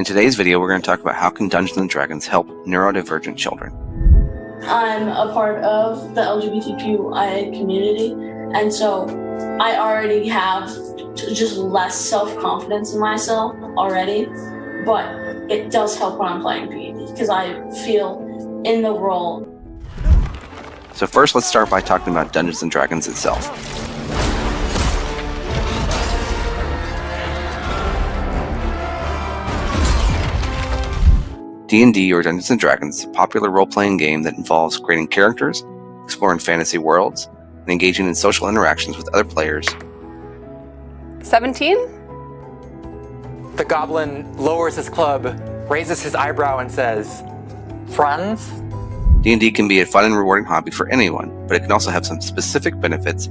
In today's video, we're going to talk about how can Dungeons & Dragons help neurodivergent children. I'm a part of the LGBTQIA community, and so I already have just less self-confidence in myself already, but it does help when I'm playing D&D because I feel in the role. So first, let's start by talking about Dungeons & Dragons itself. D&D, or Dungeons & Dragons, is a popular role-playing game that involves creating characters, exploring fantasy worlds, and engaging in social interactions with other players. 17? The goblin lowers his club, raises his eyebrow, and says, "Friends?" D&D can be a fun and rewarding hobby for anyone, but it can also have some specific benefits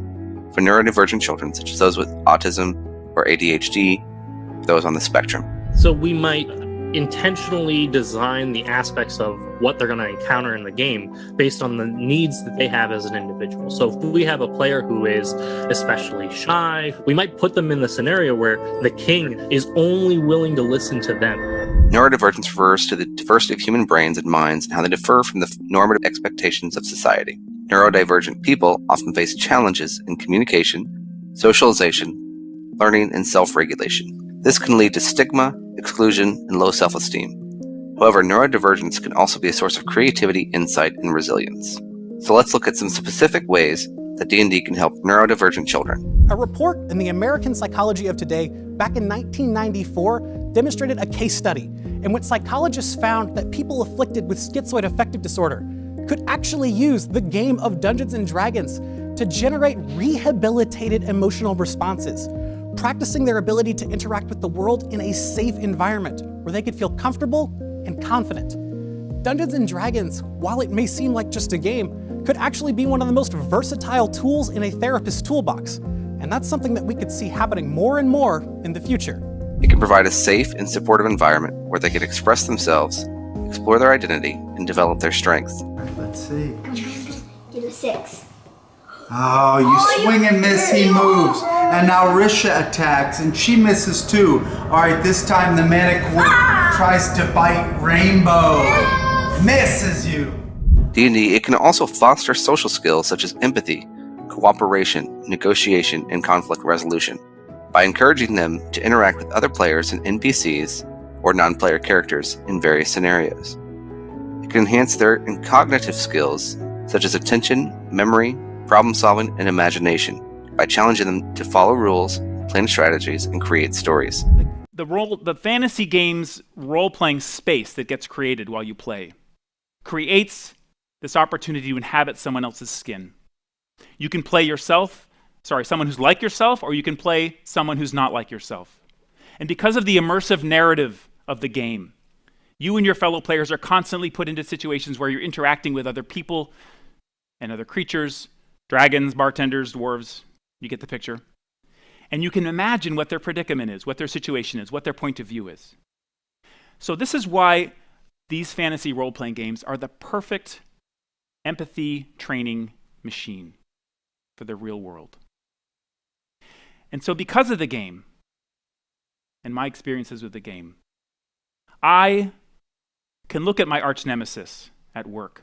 for neurodivergent children, such as those with autism or ADHD, or those on the spectrum. So we might intentionally design the aspects of what they're going to encounter in the game based on the needs that they have as an individual. So if we have a player who is especially shy, we might put them in the scenario where the king is only willing to listen to them. Neurodivergence refers to the diversity of human brains and minds and how they differ from the normative expectations of society. Neurodivergent people often face challenges in communication, socialization, learning, and self-regulation. This can lead to stigma, exclusion, and low self-esteem. However, neurodivergence can also be a source of creativity, insight, and resilience. So let's look at some specific ways that D&D can help neurodivergent children. A report in the American Psychology of Today back in 1994 demonstrated a case study in which psychologists found that people afflicted with schizoid affective disorder could actually use the game of Dungeons & Dragons to generate rehabilitated emotional responses, practicing their ability to interact with the world in a safe environment where they could feel comfortable and confident. Dungeons & Dragons, while it may seem like just a game, could actually be one of the most versatile tools in a therapist's toolbox. And that's something that we could see happening more and more in the future. It can provide a safe and supportive environment where they can express themselves, explore their identity, and develop their strengths. Let's see. Get a 6. Oh, you swing and miss, he moves. And now Risha attacks, and she misses too. All right, this time the manticore tries to bite Rainbow. Misses you. D&D, it can also foster social skills such as empathy, cooperation, negotiation, and conflict resolution by encouraging them to interact with other players and NPCs or non-player characters in various scenarios. It can enhance their cognitive skills such as attention, memory, problem-solving, and imagination by challenging them to follow rules, plan strategies, and create stories. The fantasy game's role-playing space that gets created while you play creates this opportunity to inhabit someone else's skin. You can play someone who's like yourself, or you can play someone who's not like yourself. And because of the immersive narrative of the game, you and your fellow players are constantly put into situations where you're interacting with other people and other creatures, dragons, bartenders, dwarves, you get the picture. And you can imagine what their predicament is, what their situation is, what their point of view is. So this is why these fantasy role-playing games are the perfect empathy training machine for the real world. And so because of the game, and my experiences with the game, I can look at my arch nemesis at work.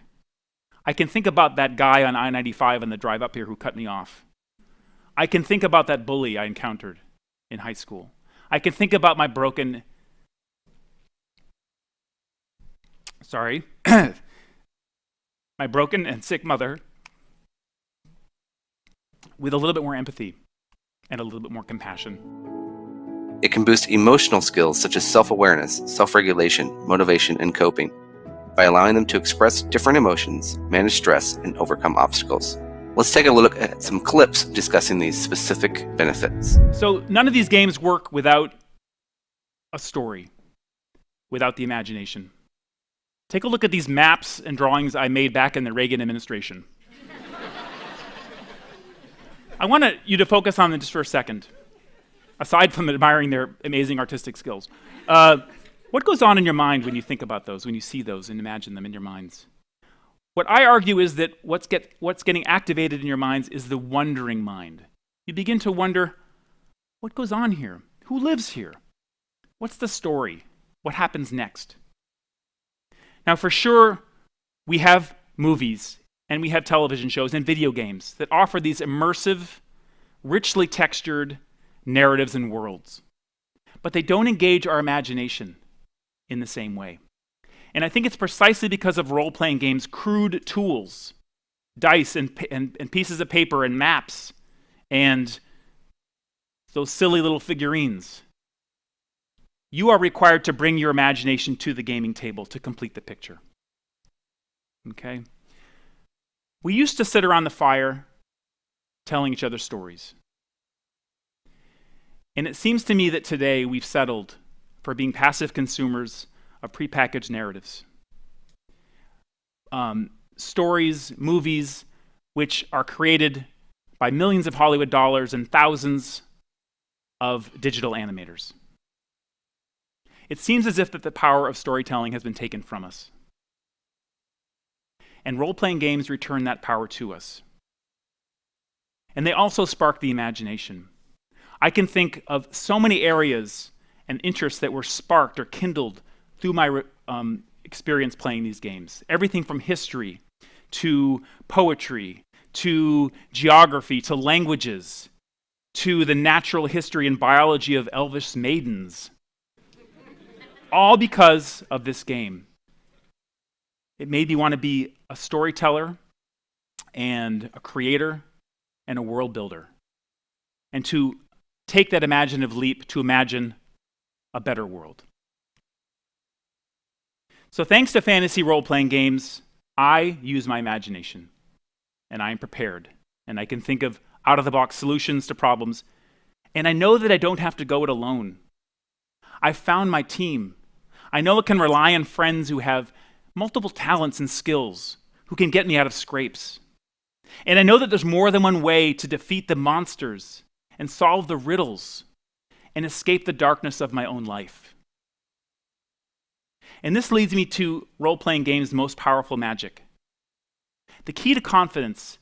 I can think about that guy on I-95 on the drive up here who cut me off. I can think about that bully I encountered in high school. I can think about my broken and sick mother with a little bit more empathy and a little bit more compassion. It can boost emotional skills such as self-awareness, self-regulation, motivation, and coping by allowing them to express different emotions, manage stress, and overcome obstacles. Let's take a look at some clips discussing these specific benefits. So none of these games work without a story, without the imagination. Take a look at these maps and drawings I made back in the Reagan administration. I want you to focus on them just for a second, aside from admiring their amazing artistic skills. What goes on in your mind when you think about those, when you see those and imagine them in your minds? What I argue is that what's getting activated in your minds is the wondering mind. You begin to wonder, what goes on here? Who lives here? What's the story? what happens next? Now, for sure, we have movies and we have television shows and video games that offer these immersive, richly textured narratives and worlds. But they don't engage our imagination in the same way. And I think it's precisely because of role-playing games' crude tools, dice and pieces of paper and maps, and those silly little figurines. You are required to bring your imagination to the gaming table to complete the picture. Okay? We used to sit around the fire telling each other stories. And it seems to me that today we've settled for being passive consumers of prepackaged narratives. Stories, movies, which are created by millions of Hollywood dollars and thousands of digital animators. It seems as if that the power of storytelling has been taken from us. And role-playing games return that power to us. And they also spark the imagination. I can think of so many areas and interests that were sparked or kindled through my experience playing these games. Everything from history to poetry to geography to languages to the natural history and biology of elvish maidens. All because of this game. It made me want to be a storyteller and a creator and a world builder, and to take that imaginative leap to imagine a better world. So thanks to fantasy role-playing games, I use my imagination, and I am prepared, and I can think of out-of-the-box solutions to problems, and I know that I don't have to go it alone. I've found my team. I know I can rely on friends who have multiple talents and skills, who can get me out of scrapes. And I know that there's more than one way to defeat the monsters and solve the riddles and escape the darkness of my own life. And this leads me to role-playing games' most powerful magic. The key to confidence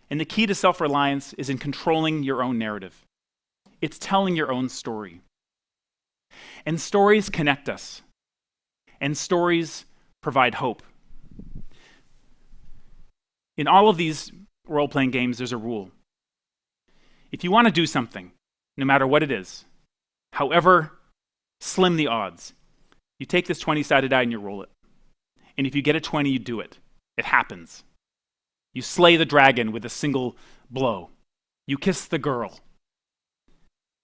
and the key to self-reliance is in controlling your own narrative. It's telling your own story. And stories connect us. And stories provide hope. In all of these role-playing games, there's a rule. If you want to do something, no matter what it is, however slim the odds, you take this 20-sided die and you roll it. And if you get a 20, you do it. It happens. You slay the dragon with a single blow. You kiss the girl.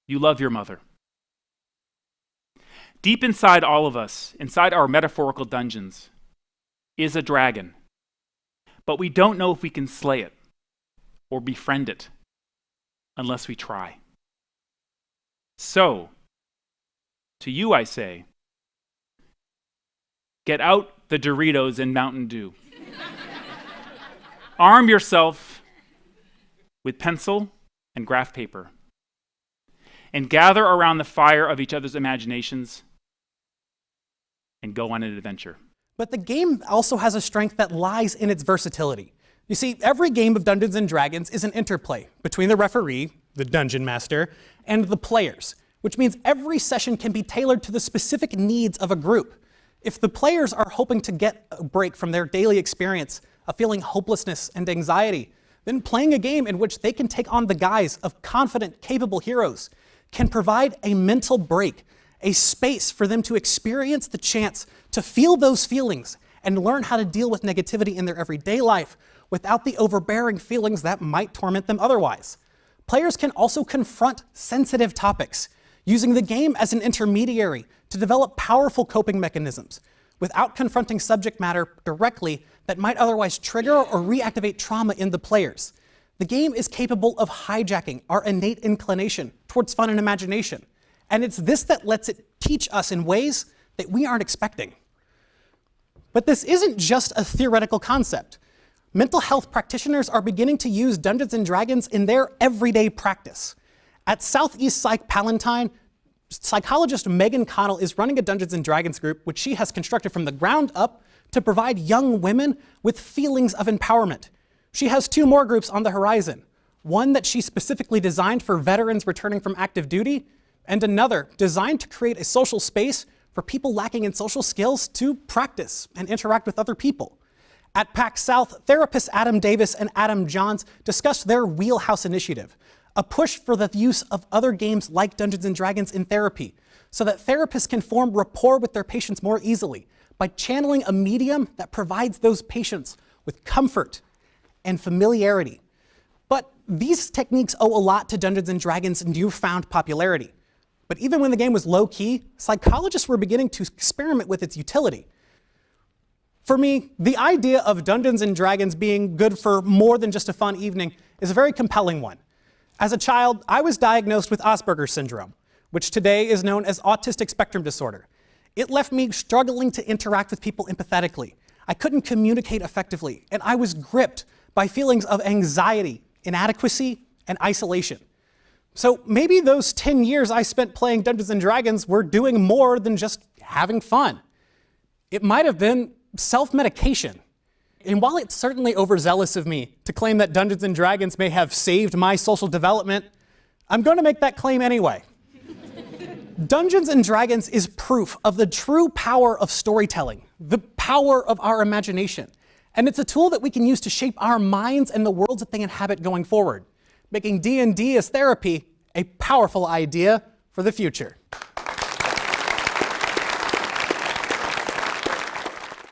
You love your mother. Deep inside all of us, inside our metaphorical dungeons, is a dragon. But we don't know if we can slay it or befriend it unless we try. So, to you I say, get out the Doritos and Mountain Dew. Arm yourself with pencil and graph paper and gather around the fire of each other's imaginations and go on an adventure. But the game also has a strength that lies in its versatility. You see, every game of Dungeons & Dragons is an interplay between the referee, the dungeon master, and the players, which means every session can be tailored to the specific needs of a group. If the players are hoping to get a break from their daily experience of feeling hopelessness and anxiety, then playing a game in which they can take on the guise of confident, capable heroes can provide a mental break, a space for them to experience the chance to feel those feelings and learn how to deal with negativity in their everyday life without the overbearing feelings that might torment them otherwise. Players can also confront sensitive topics, using the game as an intermediary to develop powerful coping mechanisms without confronting subject matter directly that might otherwise trigger or reactivate trauma in the players. The game is capable of hijacking our innate inclination towards fun and imagination, and it's this that lets it teach us in ways that we aren't expecting. But this isn't just a theoretical concept. Mental health practitioners are beginning to use Dungeons & Dragons in their everyday practice. At Southeast Psych Palatine, psychologist Megan Connell is running a Dungeons & Dragons group which she has constructed from the ground up to provide young women with feelings of empowerment. She has 2 more groups on the horizon, one that she specifically designed for veterans returning from active duty, and another designed to create a social space for people lacking in social skills to practice and interact with other people. At PAX South, therapists Adam Davis and Adam Johns discussed their Wheelhouse initiative, a push for the use of other games like Dungeons & Dragons in therapy, so that therapists can form rapport with their patients more easily by channeling a medium that provides those patients with comfort and familiarity. But these techniques owe a lot to Dungeons & Dragons' newfound popularity. But even when the game was low-key, psychologists were beginning to experiment with its utility. For me, the idea of Dungeons & Dragons being good for more than just a fun evening is a very compelling one. As a child, I was diagnosed with Asperger's syndrome, which today is known as autistic spectrum disorder. It left me struggling to interact with people empathetically. I couldn't communicate effectively, and I was gripped by feelings of anxiety, inadequacy, and isolation. So maybe those 10 years I spent playing Dungeons & Dragons were doing more than just having fun. It might have been self-medication. And while it's certainly overzealous of me to claim that Dungeons & Dragons may have saved my social development, I'm going to make that claim anyway. Dungeons & Dragons is proof of the true power of storytelling, the power of our imagination. And it's a tool that we can use to shape our minds and the worlds that they inhabit going forward, making D&D as therapy a powerful idea for the future.